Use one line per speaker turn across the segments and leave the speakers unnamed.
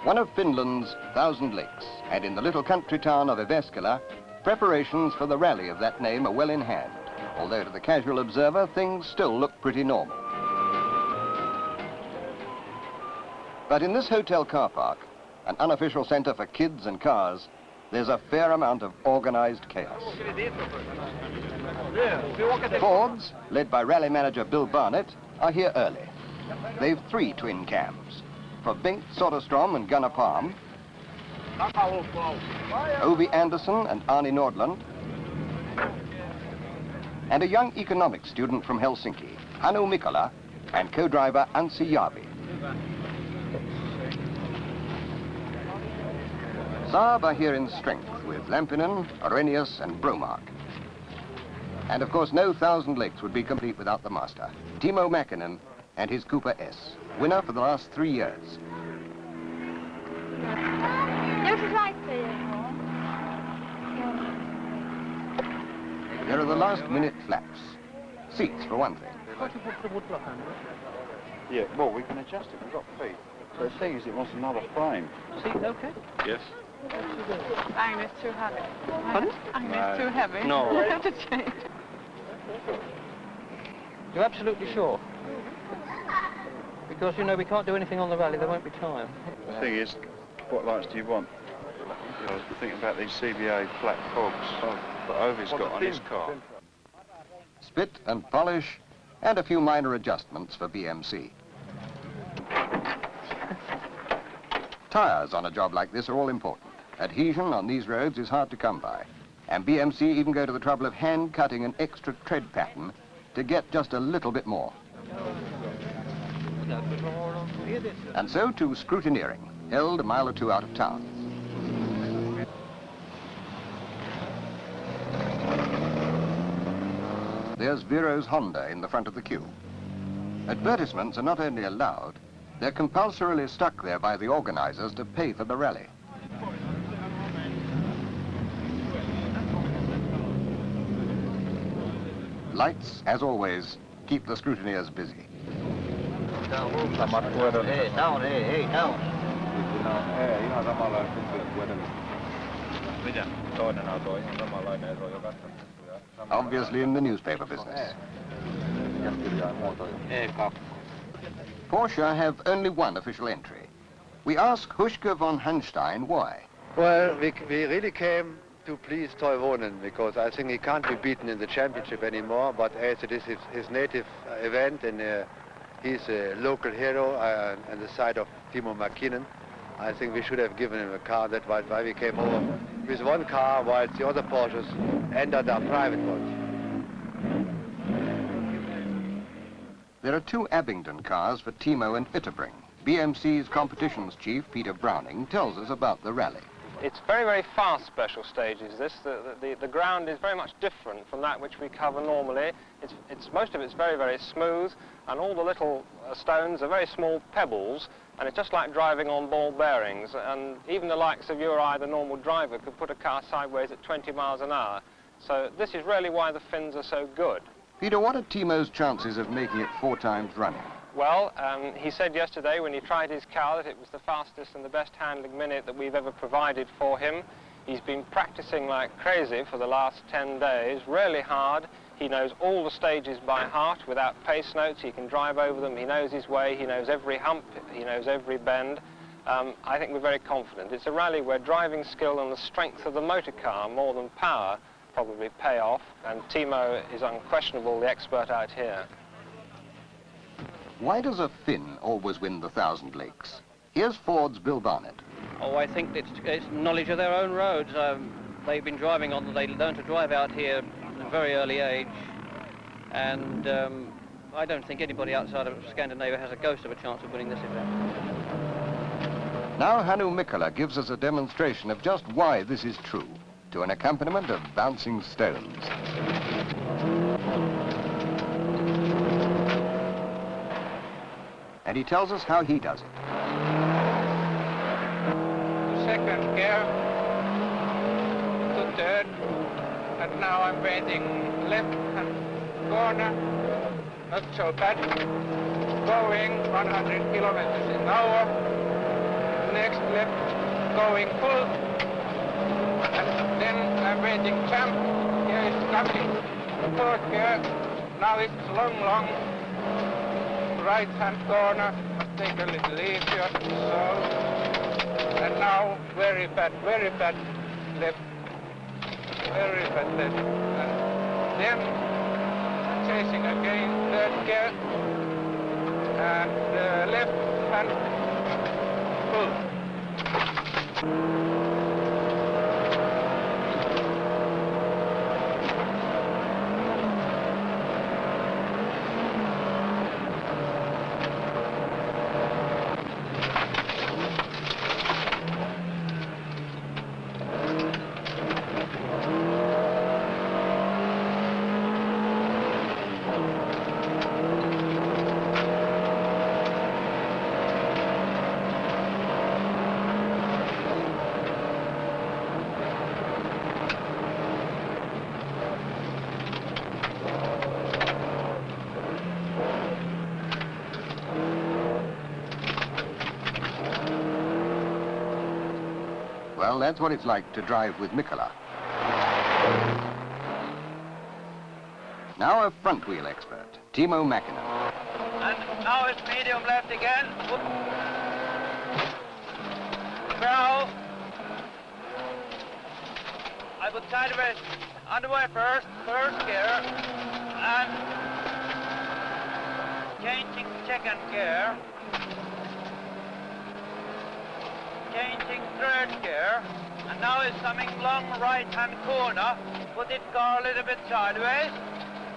one of Finland's 1,000 lakes, and in the little country town of Jyväskylä, preparations for the rally of that name are well in hand, although to the casual observer, things still look pretty normal. But in this hotel car park, an unofficial centre for kids and cars, there's a fair amount of organised chaos. Fords, led by rally manager Bill Barnett, are here early. They've 3 twin cams, for Bink Soderstrom and Gunnar Palm, Ovi Anderson and Arnie Nordland, and a young economics student from Helsinki, Hannu Mikkola, and co-driver Anssi Järvi. Saab are here in strength with Lampinen, Arrhenius and Bromark. And of course no 1,000 Lakes would be complete without the master, Timo Mäkinen and his Cooper S, winner for the last 3 years. There are the last-minute flaps. Seats, for one thing.
Yeah, well, we can adjust it. We've got feet. So the thing is, it wants another frame.
Seat okay?
Yes.
Agnes too heavy.
Pardon?
Agnes too heavy.
No.
We have to change.
You're absolutely sure? Because, you know, we can't do anything on the rally. There won't be time.
The thing is, what lights do you want? I was thinking about these CBA black fogs that Ovi's got on his car.
Spit and polish, and a few minor adjustments for BMC. Tyres on a job like this are all important. Adhesion on these roads is hard to come by, and BMC even go to the trouble of hand-cutting an extra tread pattern to get just a little bit more. And so to scrutineering, held a mile or 2 out of town. There's Vero's Honda in the front of the queue. Advertisements are not only allowed, they're compulsorily stuck there by the organisers to pay for the rally. Lights, as always, keep the scrutineers busy.
Down.
Obviously in the newspaper business. Porsche have only one official entry. We ask Huschke von Hanstein why.
Well, we really came to please Toivonen because I think he can't be beaten in the championship anymore, but as it is his native event and he's a local hero on the side of Timo Mäkinen, I think we should have given him a car. That's why we came over with one car while the other Porsches entered our private ones.
There are 2 Abingdon cars for Timo and Itterbring. BMC's competitions chief, Peter Browning, tells us about the rally.
It's very, very fast special stages. The ground is very much different from that which we cover normally. Most of it's very, very smooth, and all the little stones are very small pebbles, and it's just like driving on ball bearings. And even the likes of you or I, the normal driver, could put a car sideways at 20 miles an hour. So this is really why the Finns are so good.
Peter, what are Timo's chances of making it 4 times running?
Well, he said yesterday when he tried his car that it was the fastest and the best handling minute that we've ever provided for him. He's been practicing like crazy for the last 10 days, really hard. He knows all the stages by heart without pace notes. He can drive over them. He knows his way. He knows every hump. He knows every bend. I think we're very confident. It's a rally where driving skill and the strength of the motor car, more than power, probably pay off. And Timo is unquestionably the expert out here.
Why does a Finn always win the 1,000 Lakes? Here's Ford's Bill Barnett.
Oh, I think it's knowledge of their own roads. They've been driving on them. They learned to drive out here at a very early age. And I don't think anybody outside of Scandinavia has a ghost of a chance of winning this event.
Now Hannu Mikkola gives us a demonstration of just why this is true, to an accompaniment of bouncing stones. And he tells us how he does it.
To second gear, to third, and now I'm waiting left hand corner, not so bad, going 100 kilometers an hour, next left going full. And then I'm waiting jump. Here is coming. Fourth gear. Now it's long right-hand corner. Must take a little easier. So. And now very bad left. Very bad left. And then chasing again, third gear. And left hand full.
Well, that's what it's like to drive with Mikola. Now a front wheel expert, Timo Mäkinen.
And now it's medium left again. Brow. I put sideways underway first gear, and changing second gear. Changing third gear, and now it's coming long right-hand corner. Put it car a little bit sideways,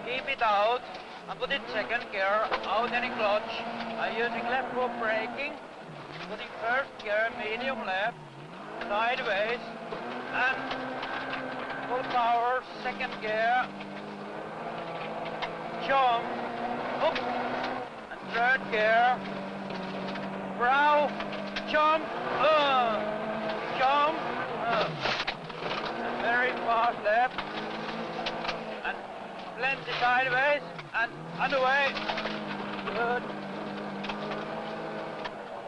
keep it out, and put it second gear, out any clutch. I'm using left foot braking, putting first gear, medium left, sideways, and full power, second gear, jump, up, and third gear, brow, jump, jump, and very fast left, and plenty sideways, and underway, good,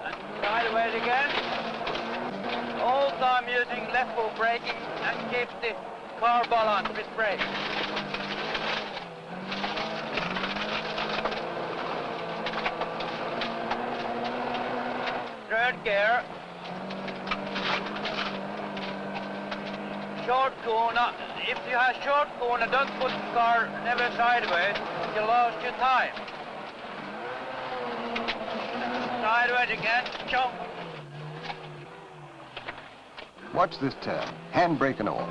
and sideways again, all time using left foot braking and keep the car balance with brake. Third gear, short corner. If you have short corner, don't put the car never sideways, you lost your time. Sideways again, jump.
Watch this turn, handbrake and all.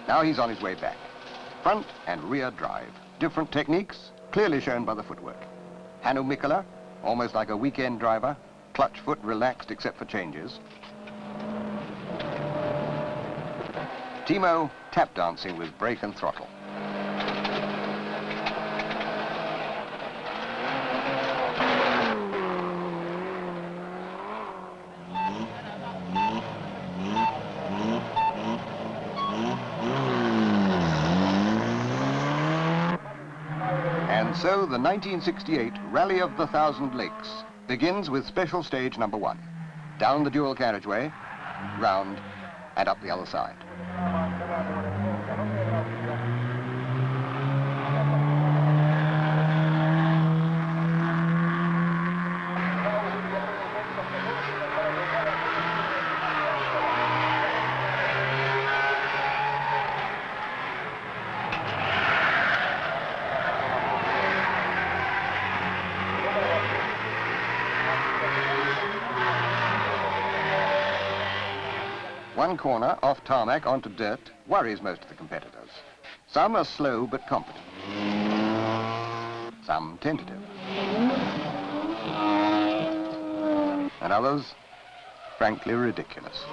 Now he's on his way back. Front and rear drive. Different techniques, clearly shown by the footwork. Hannu Mikola, almost like a weekend driver, clutch foot relaxed except for changes. Timo tap dancing with brake and throttle. And so the 1968 Rally of the Thousand Lakes begins with special stage number 1. Down the dual carriageway, round, and up the other side. One corner off tarmac onto dirt worries most of the competitors. Some are slow but competent. Some tentative. And others, frankly ridiculous.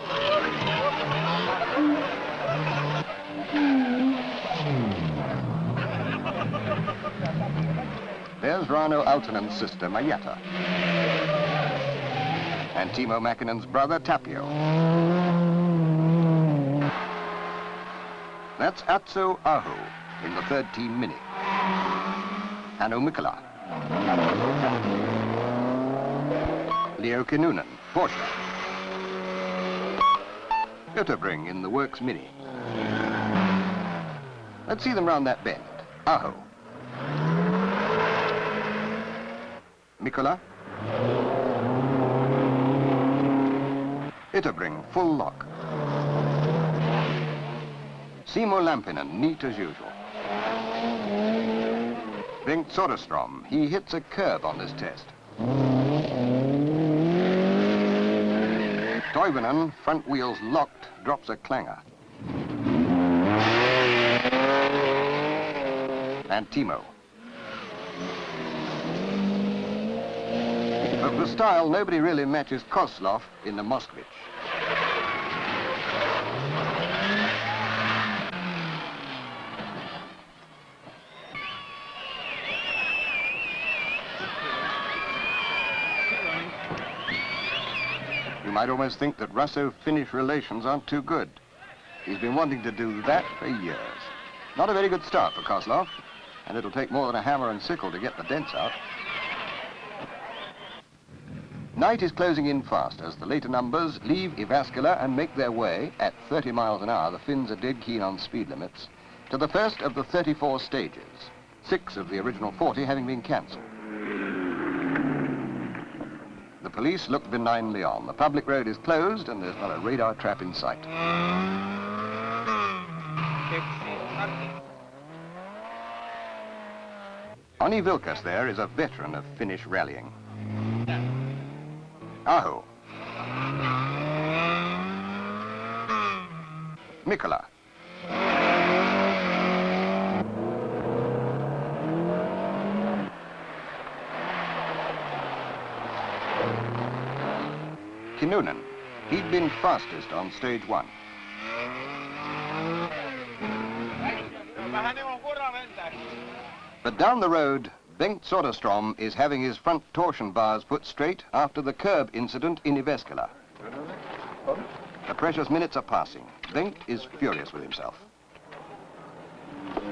There's Rano Altonen's sister, Mayata. And Timo Mäkinen's brother, Tapio. That's Atso Aho in the third team Mini. Hannu Mikola. Leo Kinnunen, Porsche. Göttebring in the Works Mini. Let's see them round that bend. Aho. Mikkola. Göttebring, full lock. Simo Lampinen, neat as usual. Bengt Soderstrom, he hits a curb on this test. Toivonen, front wheels locked, drops a clanger. And Timo. But for style, nobody really matches Kozlov in the Moskvich. You might almost think that Russo-Finnish relations aren't too good. He's been wanting to do that for years. Not a very good start for Kozlov, and it'll take more than a hammer and sickle to get the dents out. Night is closing in fast as the later numbers leave Jyväskylä and make their way, at 30 miles an hour, the Finns are dead keen on speed limits, to the first of the 34 stages, 6 of the original 40 having been cancelled. The police look benignly on. The public road is closed and there's not a radar trap in sight. Onni Vilkas there is a veteran of Finnish rallying. Aho. Mikkola. Kinnunen. He'd been fastest on stage 1. But down the road, Bengt Soderstrom is having his front torsion bars put straight after the curb incident in Jyväskylä. The precious minutes are passing. Bengt is furious with himself.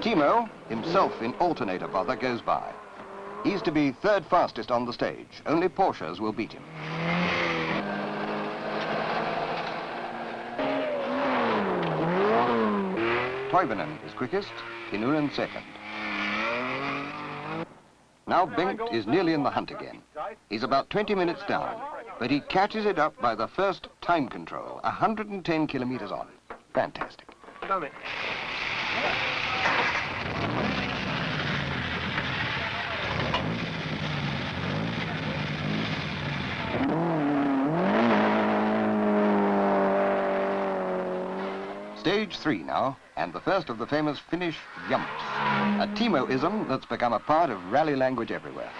Timo, himself in alternator bother, goes by. He's to be third fastest on the stage. Only Porsches will beat him. Toivonen is quickest, Kinnunen second. Now Bengt is nearly in the hunt again. He's about 20 minutes down, but he catches it up by the first time control, 110 kilometers on. Fantastic. Stage 3 now, and the first of the famous Finnish jumps. A Timo-ism that's become a part of rally language everywhere.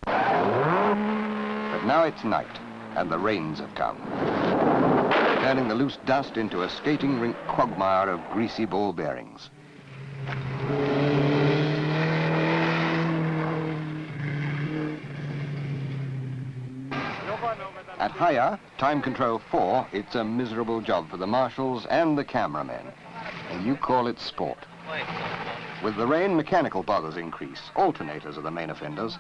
But now it's night, and the rains have come, turning the loose dust into a skating rink quagmire of greasy ball bearings. At Haya, time control 4, it's a miserable job for the marshals and the cameramen. And you call it sport. With the rain, mechanical bothers increase. Alternators are the main offenders.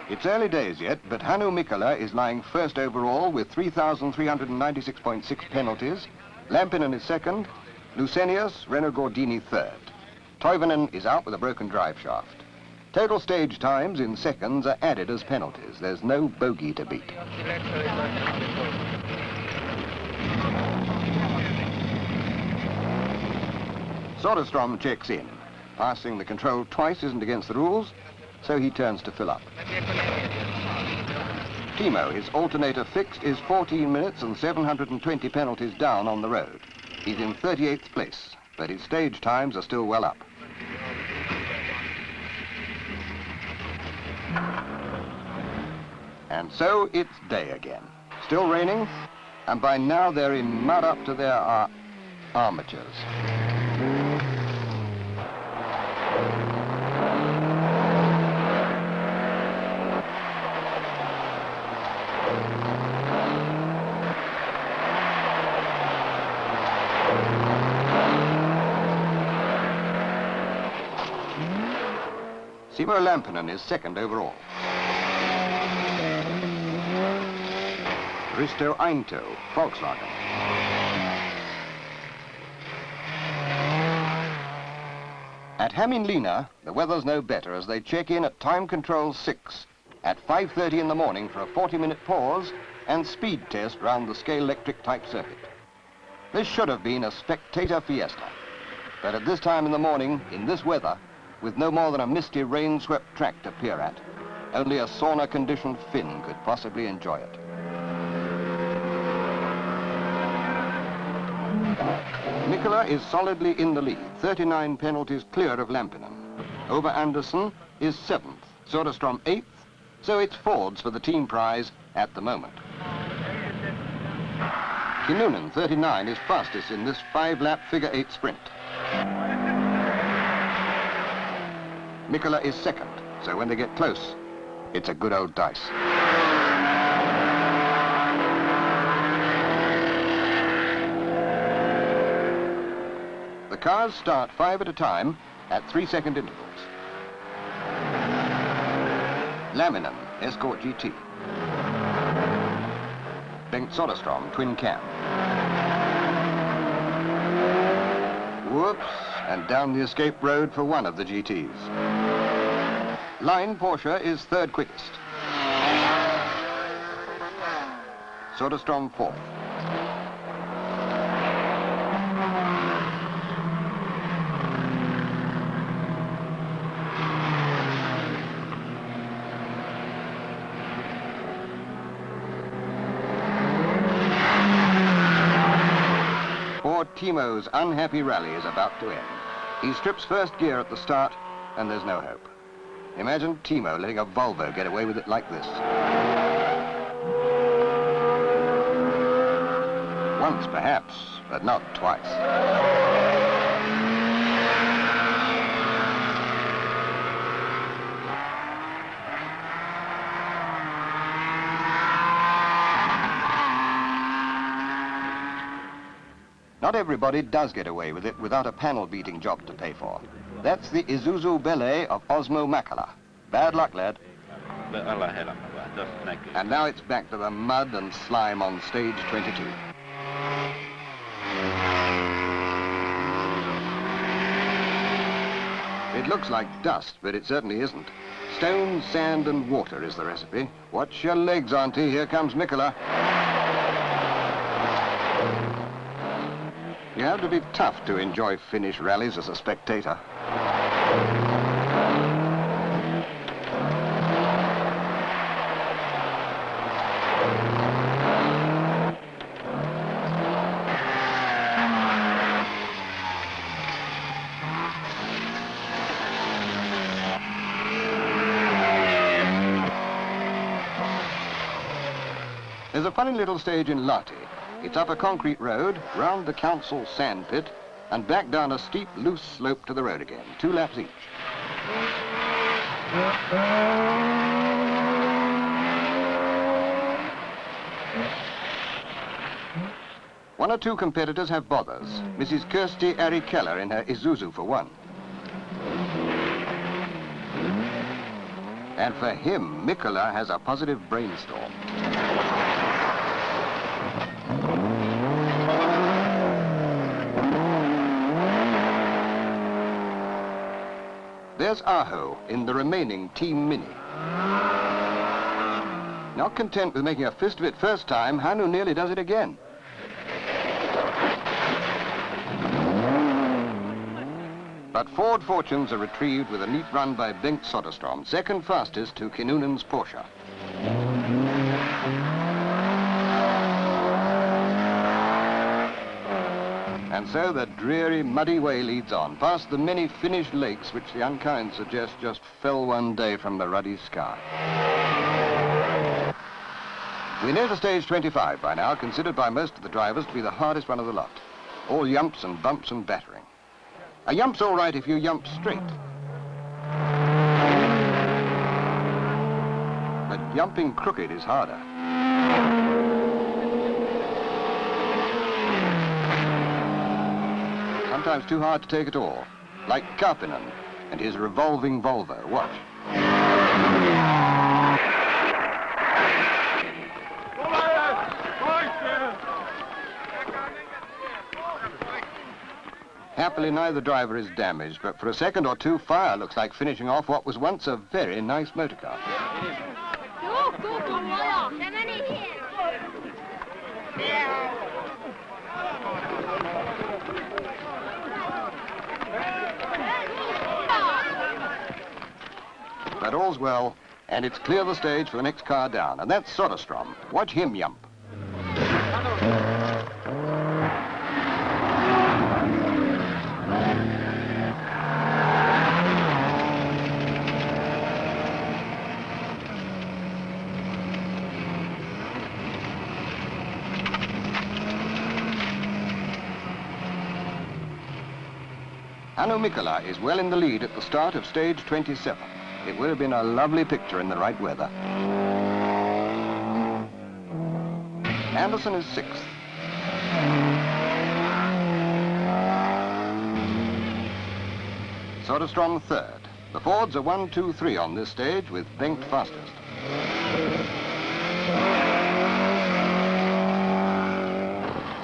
It's early days yet, but Hannu Mikkola is lying first overall with 3,396.6 penalties. Lampinen is second. Lucenius Renogordini third. Toivonen is out with a broken drive shaft. Total stage times in seconds are added as penalties. There's no bogey to beat. Soderstrom checks in. Passing the control twice isn't against the rules, so he turns to fill up. Timo, his alternator fixed, is 14 minutes and 720 penalties down on the road. He's in 38th place, but his stage times are still well up. And so it's day again. Still raining, and by now they're in mud up to their armatures. Simo Lampinen is second overall. Risto Ainto, Volkswagen. At Hämeenlinna, the weather's no better as they check in at time control 6 at 5:30 in the morning for a 40-minute pause and speed test round the scale electric type circuit. This should have been a spectator fiesta, but at this time in the morning, in this weather, with no more than a misty rain-swept track to peer at, only a sauna-conditioned Finn could possibly enjoy it. Mikkola is solidly in the lead, 39 penalties clear of Lampinen. Over Andersson is 7th, Soderstrom 8th, so it's Fords for the team prize at the moment. Kinnunen, 39, is fastest in this 5-lap figure-8 sprint. Mikkola is second, so when they get close, it's a good old dice. The cars start 5 at a time at 3-second intervals. Lamminen, Escort GT. Bengt Soderstrom, twin cam. Whoops, and down the escape road for one of the GTs. Line Porsche is third quickest. Soderstrom fourth. Timo's unhappy rally is about to end. He strips first gear at the start, and there's no hope. Imagine Timo letting a Volvo get away with it like this. Once, perhaps, but not twice. Not everybody does get away with it without a panel-beating job to pay for. That's the Isuzu Bele of Osmo Makala. Bad luck, lad. And now it's back to the mud and slime on stage 22. It looks like dust, but it certainly isn't. Stone, sand, and water is the recipe. Watch your legs, Auntie. Here comes Mikkola. You have to be tough to enjoy Finnish rallies as a spectator. There's a funny little stage in Lahti. It's up a concrete road, round the council sand pit, and back down a steep, loose slope to the road again. 2 laps each. One or two competitors have bothers. Mrs. Kirsty Ari Keller in her Isuzu for one. And for him, Mikkola has a positive brainstorm. There's Aho in the remaining Team Mini. Not content with making a fist of it first time, Hannu nearly does it again. But Ford fortunes are retrieved with a neat run by Bengt Soderstrom, second fastest to Kinnunen's Porsche. And so the dreary, muddy way leads on, past the many Finnish lakes which the unkind suggest just fell one day from the ruddy sky. We're near to stage 25 by now, considered by most of the drivers to be the hardest one of the lot. All yumps and bumps and battering. A yump's all right if you yump straight. But yumping crooked is harder. Sometimes too hard to take at all, like Karppinen and his revolving Volvo. Watch. Happily, neither driver is damaged, but for a second or two, fire looks like finishing off what was once a very nice motor car. But all's well, and it's clear the stage for the next car down, and that's Soderstrom. Watch him yump. Hannu Mikkola is well in the lead at the start of stage 27. It would have been a lovely picture in the right weather. Anderson is 6th. Soderstrom 3rd. The Fords are 1, 2, 3 on this stage, with Bengt fastest.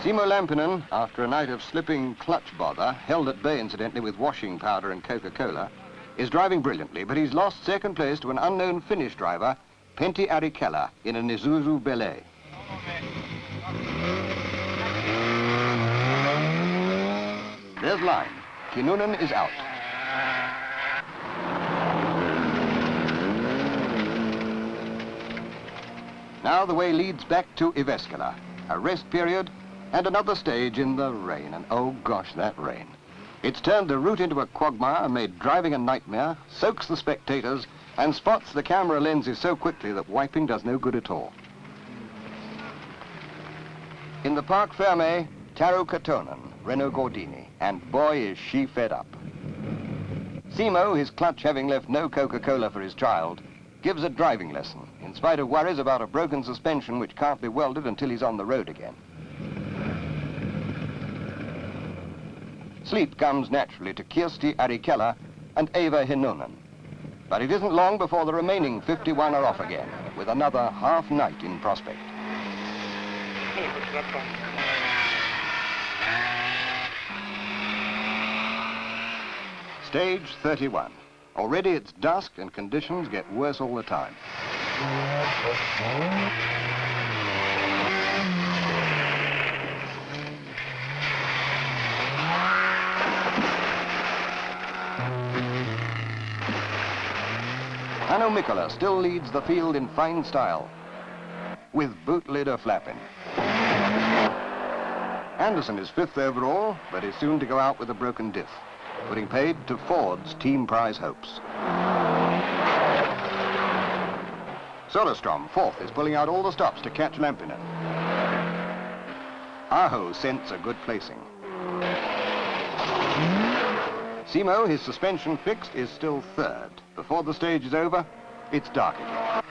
Simo Lampinen, after a night of slipping clutch bother, held at bay incidentally with washing powder and Coca-Cola, is driving brilliantly, but he's lost second place to an unknown Finnish driver, Pentti Arikela, in an Isuzu Belay. There's line. Kinnunen is out. Now the way leads back to Jyväskylä, a rest period and another stage in the rain, and oh gosh, that rain. It's turned the route into a quagmire and made driving a nightmare, soaks the spectators, and spots the camera lenses so quickly that wiping does no good at all. In the Park Ferme, Taru Katonen, Renault Gordini, and boy is she fed up. Simo, his clutch having left no Coca-Cola for his child, gives a driving lesson, in spite of worries about a broken suspension which can't be welded until he's on the road again. Sleep comes naturally to Kirsti Arikela and Eva Hinnunen. But it isn't long before the remaining 51 are off again, with another half night in prospect. Stage 31. Already it's dusk and conditions get worse all the time. Hannu Mikkola still leads the field in fine style, with boot leader flapping. Anderson is 5th overall, but is soon to go out with a broken diff, putting paid to Ford's team prize hopes. Soderstrom, 4th, is pulling out all the stops to catch Lampinen. Aho scents a good placing. Simo, his suspension fixed, is still 3rd. Before the stage is over, it's dark again.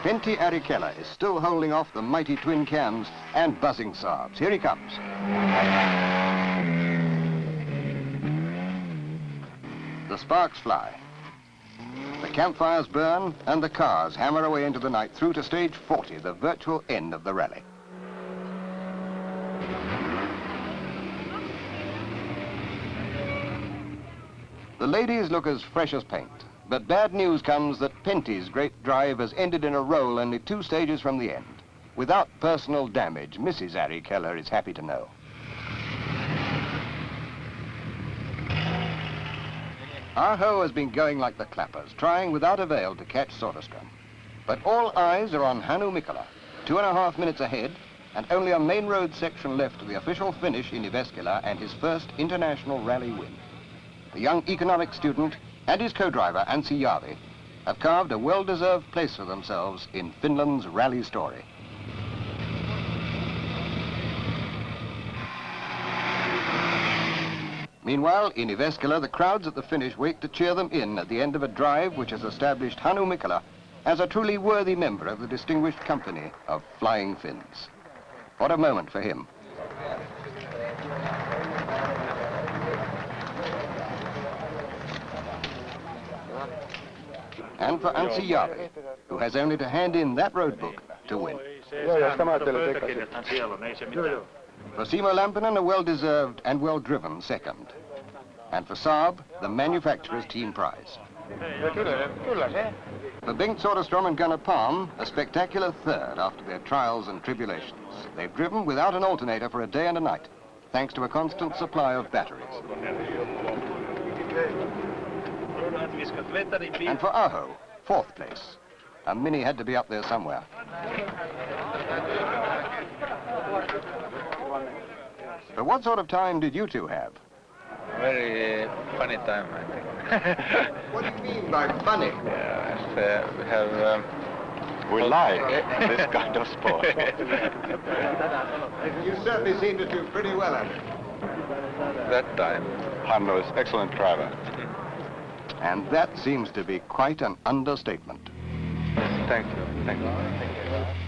Pentti Arikela is still holding off the mighty twin cams and buzzing Saabs. Here he comes. The sparks fly. The campfires burn and the cars hammer away into the night through to stage 40, the virtual end of the rally. The ladies look as fresh as paint, but bad news comes that Pentti's great drive has ended in a roll only 2 stages from the end. Without personal damage, Mrs. Arikela is happy to know. Aho has been going like the clappers, trying without avail to catch Soderstrom. But all eyes are on Hannu Mikkola, 2.5 minutes ahead, and only a main road section left to the official finish in Jyväskylä and his first international rally win. The young economic student and his co-driver, Anssi Järvi, have carved a well-deserved place for themselves in Finland's rally story. Meanwhile, in Jyväskylä, the crowds at the finish wait to cheer them in at the end of a drive which has established Hannu Mikkola as a truly worthy member of the distinguished company of Flying Finns. What a moment for him. And for Anssi Järvi, who has only to hand in that road book to win. For Timo Lampinen, a well-deserved and well-driven second. And for Saab, the manufacturer's team prize. For Bengt Soderstrom and Gunnar Palm, a spectacular third after their trials and tribulations. They've driven without an alternator for a day and a night, thanks to a constant supply of batteries. And for Aho, fourth place. A Mini had to be up there somewhere. But what sort of time did you two have?
Very funny time, I think.
What do you mean by funny?
Yeah, we have...
We like this kind of sport.
You certainly seem to do pretty well at it.
that time.
Hanno is excellent driver.
And that seems to be quite an understatement.
Thank you. Thank you.